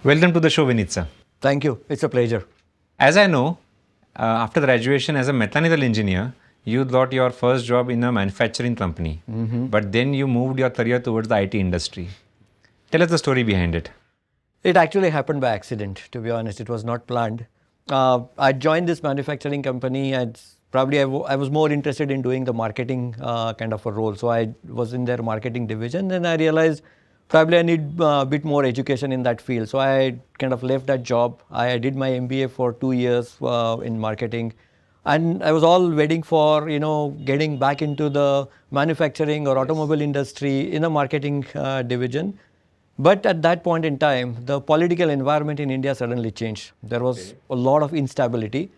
Welcome to the show, Vineet sir. Thank you. It's a pleasure. As I know, after graduation as a mechanical engineer, you got your first job in a manufacturing company, but then you moved your career towards the IT industry. Tell us the story behind it. It actually happened by accident, to be honest. It was not planned. I joined this manufacturing company and probably I was more interested in doing the marketing kind of a role. So I was in their marketing division. Then I realized probably I need a bit more education in that field. So I kind of left that job. I did my MBA for 2 years in marketing. And I was all waiting for, getting back into the manufacturing or automobile industry in a marketing division. But at that point in time, the political environment in India suddenly changed. There was a lot of instability.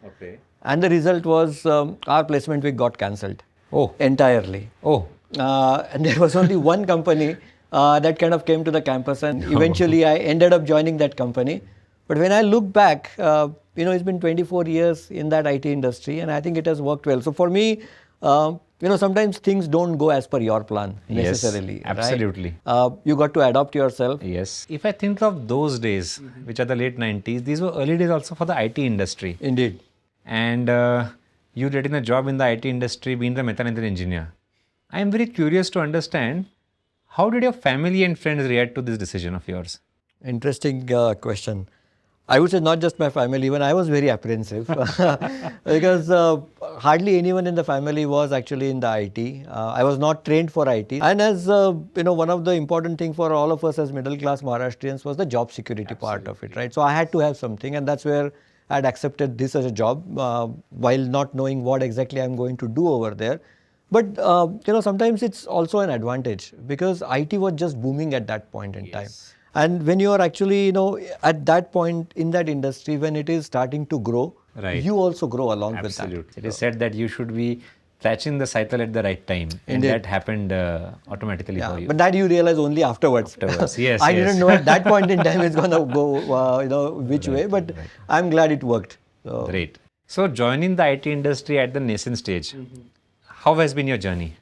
And the result was our placement week got cancelled. Oh. Entirely. Oh. And there was only one company that kind of came to the campus, and eventually I ended up joining that company. But when I look back, it's been 24 years in that IT industry, and I think it has worked well. So for me, sometimes things don't go as per your plan necessarily. Yes, absolutely. Right? You got to adapt yourself. Yes. If I think of those days, which are the late 90s, these were early days also for the IT industry. Indeed. And you getting a job in the IT industry, being the mechanical engineer. I am very curious to understand, how did your family and friends react to this decision of yours? Interesting question. I would say not just my family, even I was very apprehensive because hardly anyone in the family was actually in the IT. I was not trained for IT. And as one of the important things for all of us as middle class Maharashtrians was the job security part of it, right? So I had to have something, and that's where I had accepted this as a job while not knowing what exactly I'm going to do over there. But sometimes it's also an advantage because IT was just booming at that point in time. And when you are actually, at that point in that industry, when it is starting to grow, right, you also grow along with that. Absolutely. It is said that you should be catching the cycle at the right time. And that happened automatically for you. But that you realize only afterwards. Yes. I didn't know at that point in time it's going to go, which way, but I'm glad it worked. So. Great. So joining the IT industry at the nascent stage, how has been your journey?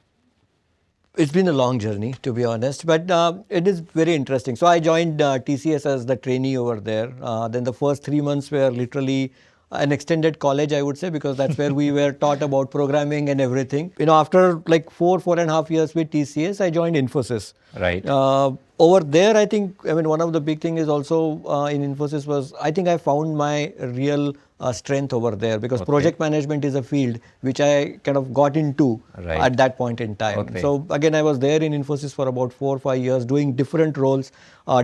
It's been a long journey, to be honest, but it is very interesting. So I joined TCS as the trainee over there. Then the first 3 months were literally an extended college, I would say, because that's where we were taught about programming and everything. After like 4.5 years with TCS, I joined Infosys. Right. Over there, I think, one of the big things is also in Infosys was, I think I found my real strength over there because project management is a field which I kind of got into at that point in time. So again, I was there in Infosys for about 4 or 5 years doing different roles,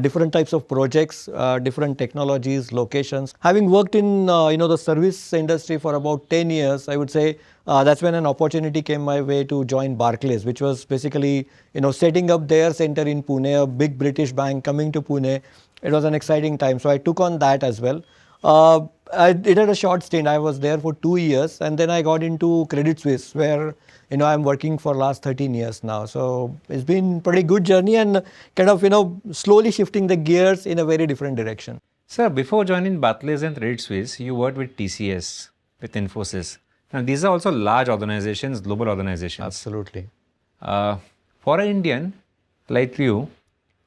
different types of projects, different technologies, locations. Having worked in the service industry for about 10 years, I would say that's when an opportunity came my way to join Barclays, which was basically setting up their center in Pune, a big British bank coming to Pune. It was an exciting time, so I took on that as well. I did a short stint. I was there for 2 years, and then I got into Credit Suisse, where I'm working for last 13 years now. So it's been pretty good journey and kind of slowly shifting the gears in a very different direction. Sir, before joining Barclays and Credit Suisse, you worked with TCS, with Infosys. Now these are also large organizations, global organizations. Absolutely. For an Indian like you,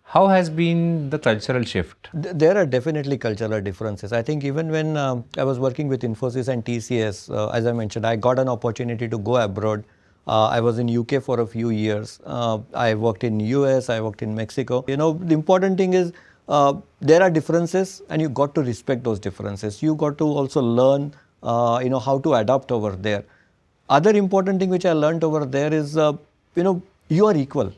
how has been the cultural shift? There are definitely cultural differences. I think even when I was working with Infosys and TCS, as I mentioned, I got an opportunity to go abroad. I was in UK for a few years. I worked in US, I worked in Mexico. The important thing is there are differences and you got to respect those differences. You got to also learn, how to adapt over there. Other important thing which I learned over there is, you are equal.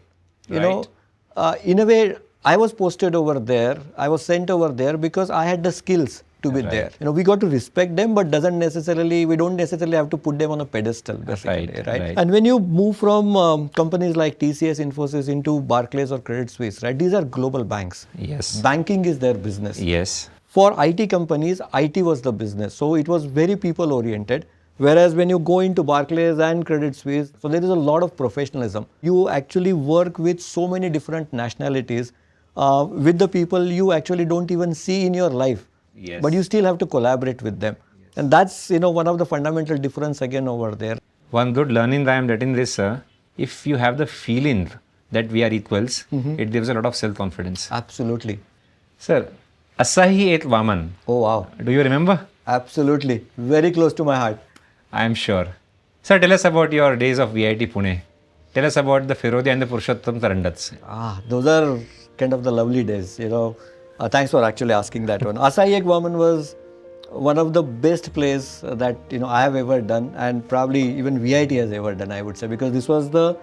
In a way, I was posted over there, I was sent over there because I had the skills to be there. We got to respect them, but we don't necessarily have to put them on a pedestal, basically, right? And when you move from companies like TCS, Infosys into Barclays or Credit Suisse, right? These are global banks. Yes. Banking is their business. Yes. For IT companies, IT was the business. So it was very people oriented. Whereas when you go into Barclays and Credit Suisse, so there is a lot of professionalism. You actually work with so many different nationalities, with the people you actually don't even see in your life. Yes. But you still have to collaborate with them. Yes. And that's, one of the fundamental difference again over there. One good learning that I am getting this, sir, if you have the feeling that we are equals, it gives a lot of self-confidence. Absolutely. Sir, Asahi ate Vaman. Oh, wow. Do you remember? Absolutely. Very close to my heart. I am sure. Sir, tell us about your days of VIT Pune. Tell us about the Firodia and the Purushottam Tarandats. Those are kind of the lovely days, Thanks for actually asking that one. Asahi Ek Vaman was one of the best plays that, I have ever done, and probably even VIT has ever done, I would say, because this was the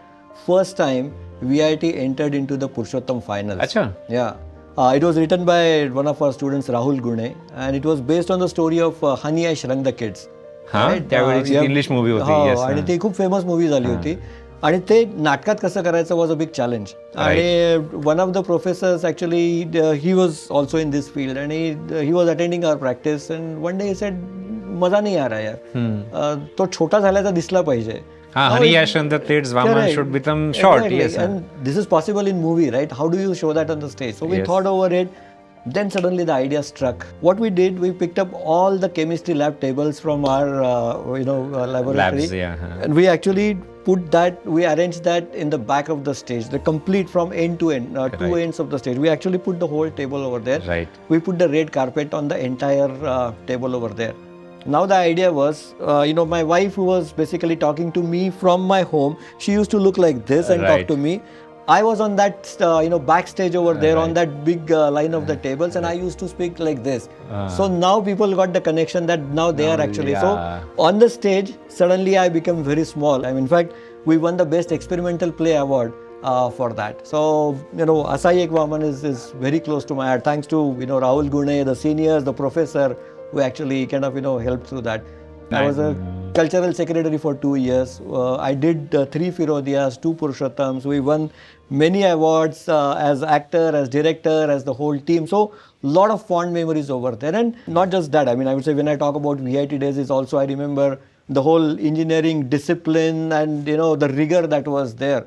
first time VIT entered into the Purushottam finals. Acha. Yeah. It was written by one of our students, Rahul Gune, and it was based on the story of Honey, I Shrunk the Kids. त्यावेळी English movie होती. आणि ती खूप famous movie झाली होती आणि ते नाटकात कसं करायचं वॉज अ बिग चॅलेंज आणि one of the professors actually he was also in this field आणि he was attending our practice and one day he said मजा नाही आ रहा यार तो छोटा झाल्याचा दिसला पाहिजे. Honey, I Shrunk the Kids, Vaman should become short. Exactly. Yes, and this is possible in movie, right? How do you show that on the stage? So we thought over it. Then suddenly the idea struck. What we did, we picked up all the chemistry lab tables from our, laboratory. Labs, And we actually we arranged that in the back of the stage, the complete from end to end, two ends of the stage. We actually put the whole table over there. Right. We put the red carpet on the entire table over there. Now the idea was, my wife, who was basically talking to me from my home, she used to look like this and talk to me. I was on that, backstage over there on that big line of the tables, and I used to speak like this. So now people got the connection that now they are actually. So on the stage, suddenly I became very small. In fact, we won the Best Experimental Play Award for that. So, Asahi Ek Vaman is very close to my heart. Thanks to, Rahul Gune, the seniors, the professor, who actually kind of, helped through that. I was a cultural secretary for 2 years. I did 3 Firodiyas, 2 Purushottams. We won many awards as actor, as director, as the whole team. So, lot of fond memories over there. And not just that. I would say when I talk about VIT days, is also I remember the whole engineering discipline and, the rigor that was there.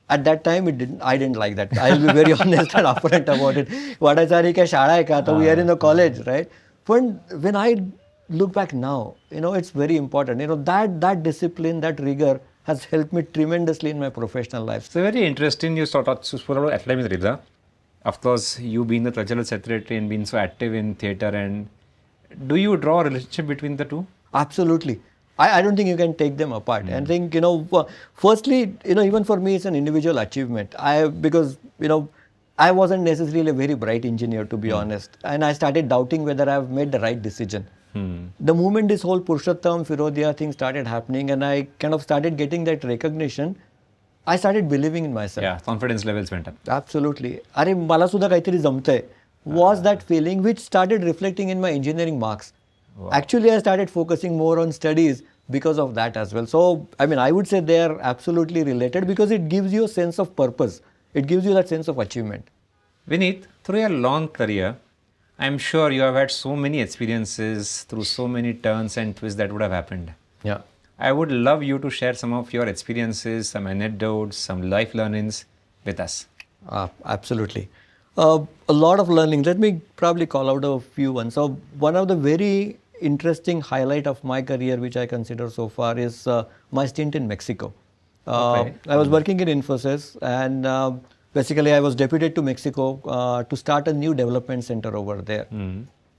At that time, I didn't like that. I'll be very honest and upfront about it. Vadachari ka shada hai ka, we are in the college, right? When I look back now, it's very important. That discipline, that rigor has helped me tremendously in my professional life. So very interesting. You spoke about academic rigor. Of course, you being the cultural secretary and being so active in theatre, and do you draw a relationship between the two? Absolutely. I don't think you can take them apart. And I think, firstly, even for me, it's an individual achievement. Because I wasn't necessarily a very bright engineer, to be honest. And I started doubting whether I've made the right decision. The moment this whole Purushottam, Firodia thing started happening and I kind of started getting that recognition, I started believing in myself. Yeah, confidence levels went up. Absolutely. Are mala sudha kaitari zamte was that feeling which started reflecting in my engineering marks. Wow. Actually, I started focusing more on studies because of that as well. So, I would say they are absolutely related because it gives you a sense of purpose. It gives you that sense of achievement. Vineet, through your long career, I'm sure you have had so many experiences through so many turns and twists that would have happened. Yeah. I would love you to share some of your experiences, some anecdotes, some life learnings with us. Absolutely. A lot of learning. Let me probably call out a few ones. So one of the very interesting highlight of my career, which I consider so far, is my stint in Mexico. I was working in Infosys, and basically I was deputed to Mexico to start a new development center over there.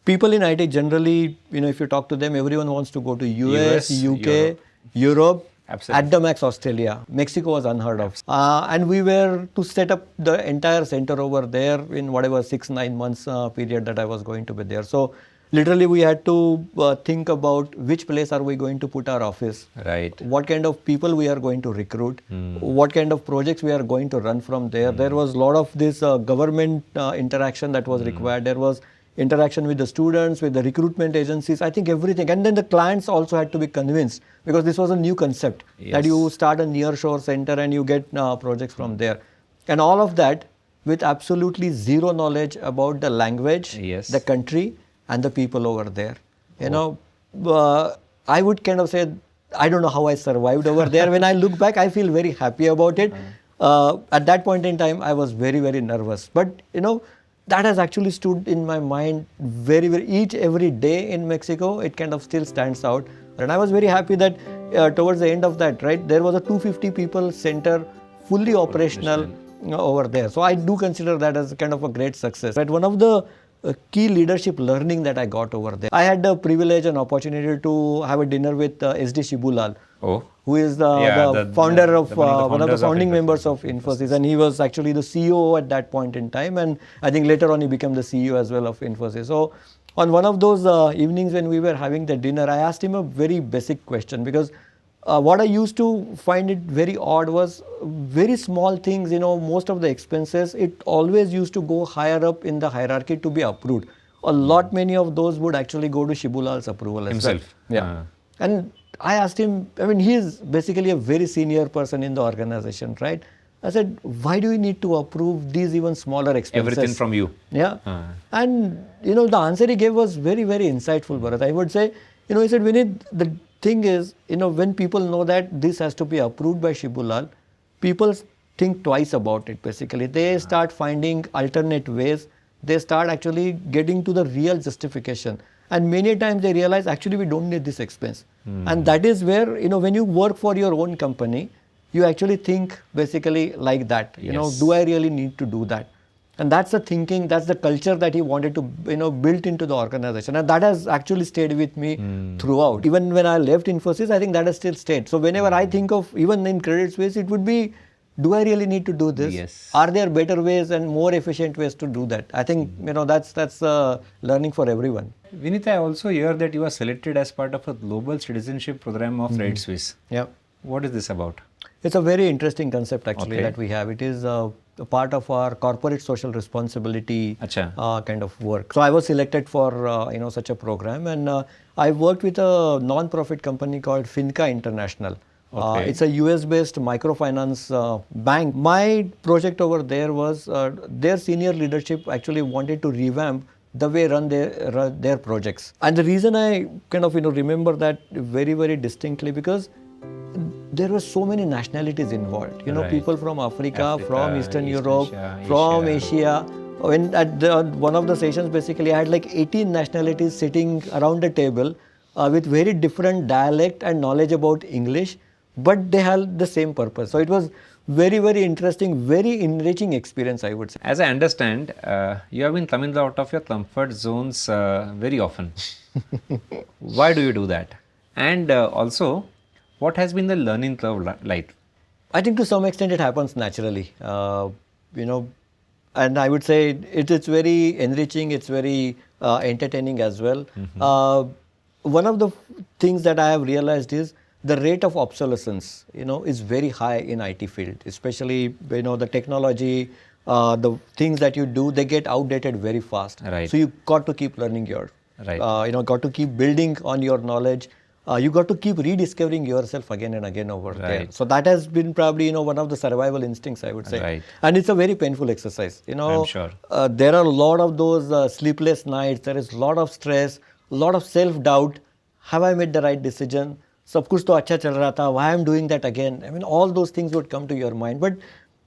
People in IT generally, if you talk to them, everyone wants to go to US, UK, Europe. Absolutely. At the max Australia. Mexico was unheard of. And we were to set up the entire center over there in whatever 6-9 months period that I was going to be there. So literally we had to think about which place are we going to put our office. Right. What kind of people we are going to recruit. What kind of projects we are going to run from there. There was a lot of this government interaction that was required. There was interaction with the students, with the recruitment agencies, I think everything. And then the clients also had to be convinced because this was a new concept that you start a nearshore center and you get projects from there. And all of that with absolutely zero knowledge about the language, the country and the people over there. You know, I would kind of say, I don't know how I survived over there. When I look back, I feel very happy about it. At that point in time, I was very, very nervous. But, that has actually stood in my mind every day in Mexico. It kind of still stands out. And I was very happy that towards the end of that, right, there was a 250 people center fully operational over there. So I do consider that as kind of a great success. Right? One of the key leadership learning that I got over there. I had the privilege and opportunity to have a dinner with SD Shibulal, Oh. who is the founder of one of the founding members of Infosys, and he was actually the CEO at that point in time, and I think later on he became the CEO as well of Infosys. So on one of those evenings when we were having the dinner, I asked him a very basic question, because what I used to find it very odd was very small things, most of the expenses, it always used to go higher up in the hierarchy to be approved. A lot many of those would actually go to Shibulal's approval as well. Himself. Yeah. And I asked him, he is basically a very senior person in the organization, right? I said, why do you need to approve these even smaller expenses? Everything from you. Yeah. And, the answer he gave was very, very insightful, Bharat. I would say, he said, Vineet, the thing is, when people know that this has to be approved by Shibulal, people think twice about it, basically. They start finding alternate ways. They start actually getting to the real justification. And many times they realize, actually, we don't need this expense. And that is where, when you work for your own company, you actually think basically like that. Do I really need to do that? And that's the thinking, that's the culture that he wanted to, build into the organization. And that has actually stayed with me throughout. Even when I left Infosys, I think that has still stayed. So whenever I think of, even in Credit Suisse, it would be, do I really need to do this? Yes. Are there better ways and more efficient ways to do that? I think, that's learning for everyone. Vineet, I also hear that you are selected as part of a global citizenship program of Credit Suisse. Yeah. What is this about? It's a very interesting concept actually Okay. that we have. It is a part of our corporate social responsibility kind of work. So I was selected for such a program, and I worked with a non-profit company called Finca International. Okay. It's a US-based microfinance bank. My project over there was their senior leadership actually wanted to revamp the way run their projects. And the reason I kind of remember that very, very distinctly, because there were so many nationalities involved. Right. People from Africa, from Eastern East Europe, Asia, from Asia. Asia. When at one of the sessions, basically, I had like 18 nationalities sitting around a table with very different dialect and knowledge about English, but they had the same purpose. So it was very, very interesting, very enriching experience, I would say. As I understand, you have been coming out of your comfort zones very often. Why do you do that? And also, what has been the learning curve like? I think to some extent it happens naturally, and I would say it's very enriching, it's very entertaining as well. One of the things that I have realized is the rate of obsolescence, is very high in IT field, especially, the technology, the things that you do, they get outdated very fast. Right. So you got to keep learning Right. got to keep building on your knowledge. You got to keep rediscovering yourself again and again over there. Right. So that has been probably, one of the survival instincts, I would say. Right. And it's a very painful exercise. I'm sure. There are a lot of those sleepless nights. There is a lot of stress, a lot of self-doubt. Have I made the right decision? Sab kuch to acha chal raha tha. Why I'm doing that again? All those things would come to your mind. But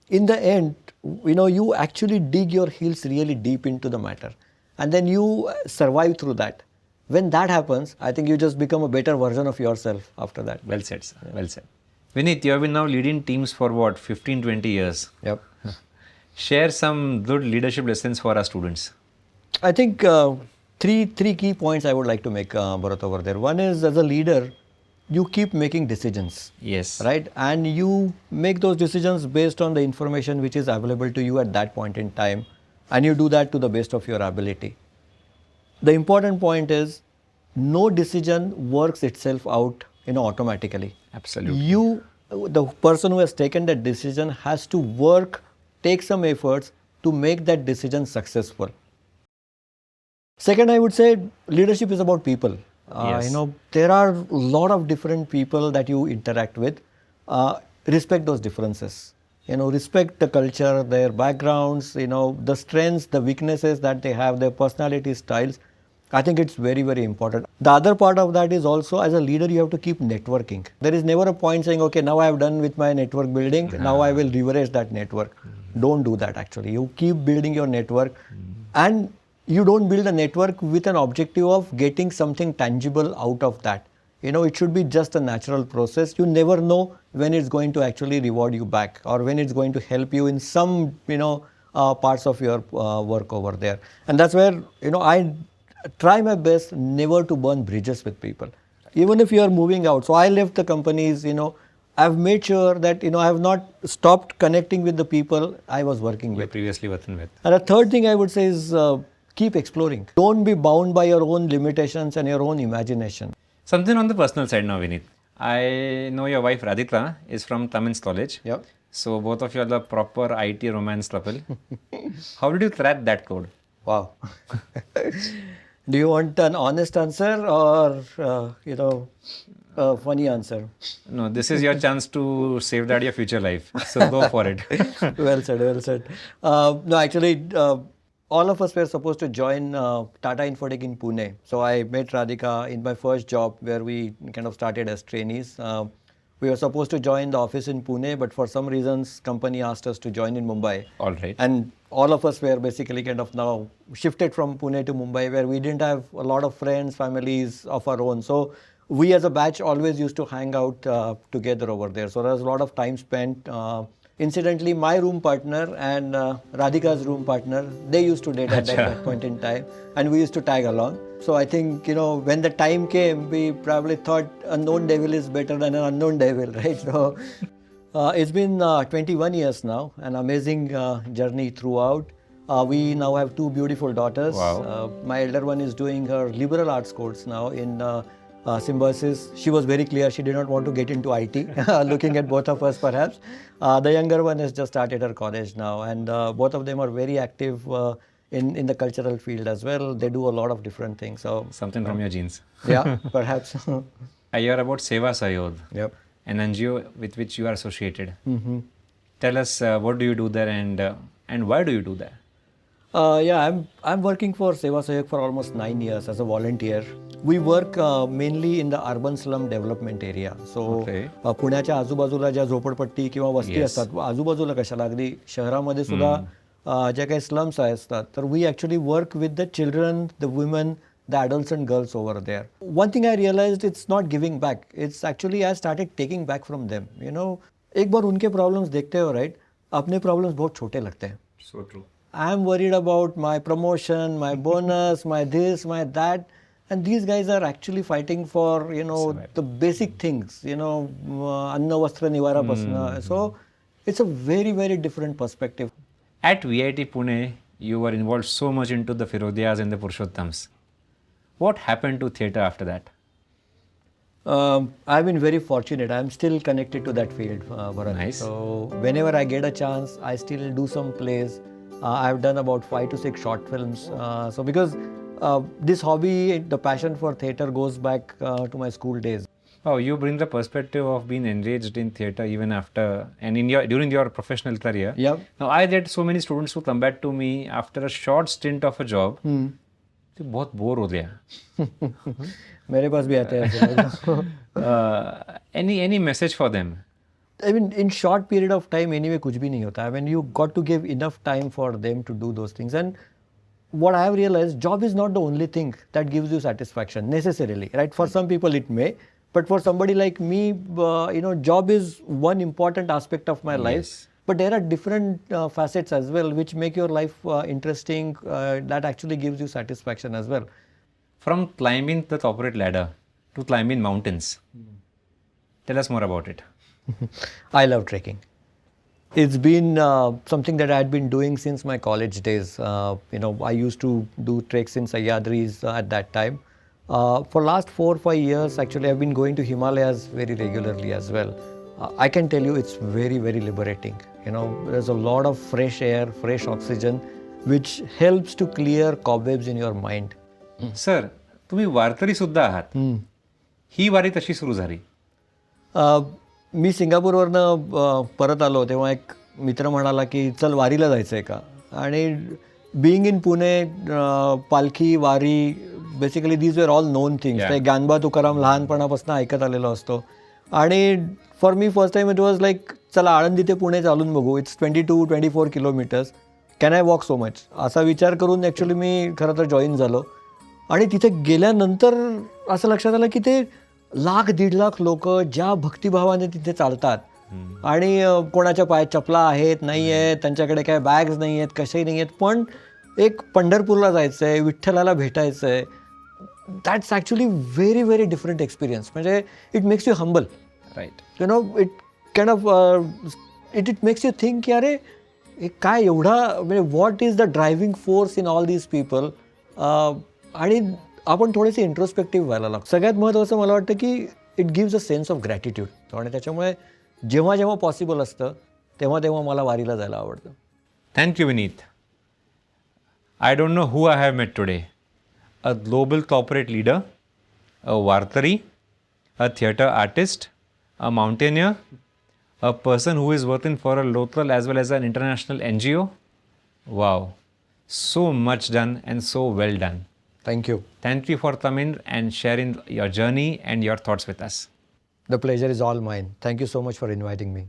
in the end, you actually dig your heels really deep into the matter. And then you survive through that. When that happens, I think you just become a better version of yourself after that. Well said, sir. Well said. Vineet, you have been now leading teams for what, 15, 20 years? Yep. Share some good leadership lessons for our students. I think three key points I would like to make, Bharat, over there. One is, as a leader, you keep making decisions. Yes. Right? And you make those decisions based on the information which is available to you at that point in time. And you do that to the best of your ability. The important point is, no decision works itself out, automatically. Absolutely. The person who has taken that decision has to work, take some efforts to make that decision successful. Second, I would say leadership is about people. Yes. There are a lot of different people that you interact with. Respect those differences. Respect the culture, their backgrounds, the strengths, the weaknesses that they have, their personality styles. I think it's very, very important. The other part of that is also, as a leader, you have to keep networking. There is never a point saying, okay, now I have done with my network building, now I will leverage that network. Don't do that actually. You keep building your network, and you don't build a network with an objective of getting something tangible out of that. It should be just a natural process. You never know when it's going to actually reward you back, or when it's going to help you in some, parts of your work over there. And that's where, I try my best never to burn bridges with people. Even if you are moving out. So I left the companies, I've made sure that, I have not stopped connecting with the people I was working with. Previously working with. And the third thing I would say is keep exploring. Don't be bound by your own limitations and your own imagination. Something on the personal side now, Vineet. I know your wife Radhika is from Tamins College. Yep. So both of you are the proper IT romance couple. How did you crack that code? Wow. Do you want an honest answer or, a funny answer? No, this is your chance to safeguard your future life. So go for it. Well said, well said. No, actually, all of us were supposed to join Tata Infotech in Pune. So I met Radhika in my first job where we kind of started as trainees. We were supposed to join the office in Pune, but for some reasons, company asked us to join in Mumbai. All right. And all of us were basically kind of now shifted from Pune to Mumbai, where we didn't have a lot of friends, families of our own. So we as a batch always used to hang out together over there. So there was a lot of time spent. Incidentally, my room partner and Radhika's room partner, they used to date at that point in time, and we used to tag along. So I think, when the time came, we probably thought a known devil is better than an unknown devil, right? So it's been 21 years now, an amazing journey throughout. We now have 2 beautiful daughters. Wow. My elder one is doing her liberal arts course now in Symbiosis. She was very clear she did not want to get into IT, looking at both of us perhaps. The younger one has just started her college now, and both of them are very active in the cultural field as well. They do a lot of different things. So Something from your genes. yeah, perhaps. I hear about Seva Sayod, Yep. an NGO with which you are associated. Tell us what do you do there and why do you do that? Yeah, I'm working for Seva Sahyog for almost 9 years as a volunteer. We work mainly in the urban slum development area. So Okay. पुण्याच्या आजूबाजूला ज्या झोपडपट्टी किंवा वस्ती Yes. असतात, आजूबाजूला कशाला अगदी शहरामध्ये सुद्धा ज्या काही स्लम्स असतात, तर we actually work with the children, the women, the adults and girls over there. One thing I realized, it's not giving back. It's actually I started taking back from them. एक बार उनके problems देखते हो, right? अपने problems बहुत छोटे लगते हैं. So true. I'm worried about my promotion, my bonus, my this, my that. And these guys are actually fighting for, the basic things, anna, vastra, nivara, pasna. So it's a very, very different perspective. At VIT Pune, you were involved so much into the Firodiyas and the Purushottams. What happened to theatre after that? I've been very fortunate. I'm still connected to that field, Bharat. Nice. So whenever I get a chance, I still do some plays. I've done about 5 to 6 short films. So because this hobby, the passion for theatre goes back to my school days. Oh, you bring the perspective of being engaged in theatre even after and during your professional career. Yep. Now I get so many students who come back to me after a short stint of a job. तो बहुत bore हो गया. मेरे पास भी आते हैं. Any message for them? I mean, in short period of time, anyway, कुछ भी नहीं होता. I mean, you got to give enough time for them to do those things. And what I have realized, job is not the only thing that gives you satisfaction necessarily, right? For some people it may, but for somebody like me, job is one important aspect of my life. Yes. But there are different facets as well which make your life interesting, that actually gives you satisfaction as well. From climbing the corporate ladder to climbing mountains. Tell us more about it. I love trekking. It's been something that I had been doing since my college days. I used to do treks in Sahyadris at that time. For last 4 or 5 years, actually, I've been going to Himalayas very regularly as well. I can tell you it's very, very liberating. There's a lot of fresh air, fresh oxygen, which helps to clear cobwebs in your mind. Sir, तुम्ही वारकरी सुद्धा आहात. ही वारी कशी सुरू झाली? मी सिंगापूरवरनं परत आलो तेव्हा एक मित्र म्हणाला की चल वारीला जायचं आहे का. आणि बिईंग इन पुणे, पालखी, वारी, basically these were all known things. ते ज्ञानबा तुकाराम लहानपणापासून ऐकत आलेलो असतो. आणि for me first time it was like चला आळंदी ते पुणे चालून बघू. It's 22-24 kilometres. Can I walk so much, असा विचार करून ॲक्च्युली मी खरं तर जॉईन झालो. आणि तिथे गेल्यानंतर असं लक्षात आलं की ते 1,00,000-1,50,000 लोक ज्या भक्तिभावाने तिथे चालतात, आणि कोणाच्या पायात चपला आहेत नाही आहेत, त्यांच्याकडे काय बॅग्स नाही आहेत, कशाही नाही आहेत, पण एक पंढरपूरला जायचं आहे, विठ्ठलाला भेटायचं आहे. That's actually very very different experience. म्हणजे it makes you humble. Right. You know it kind of it makes you think की अरे हे काय एवढा, म्हणजे what is the driving force in all these people. आणि आपण थोडेसे इंट्रोस्पेक्टिव्ह व्हायला लागतो. सगळ्यात महत्त्वाचं मला वाटतं की it gives a sense of gratitude. आणि त्याच्यामुळे जेव्हा जेव्हा पॉसिबल असतं तेव्हा तेव्हा मला वारीला जायला आवडतं. Thank you, Vineet. I don't know who I have met today. A global corporate leader, a Vartari, a theatre artist, a mountaineer, a person who is working for a local as well as an international NGO. Wow. So much done and so well done. Thank you. Thank you for coming and sharing your journey and your thoughts with us. The pleasure is all mine. Thank you so much for inviting me.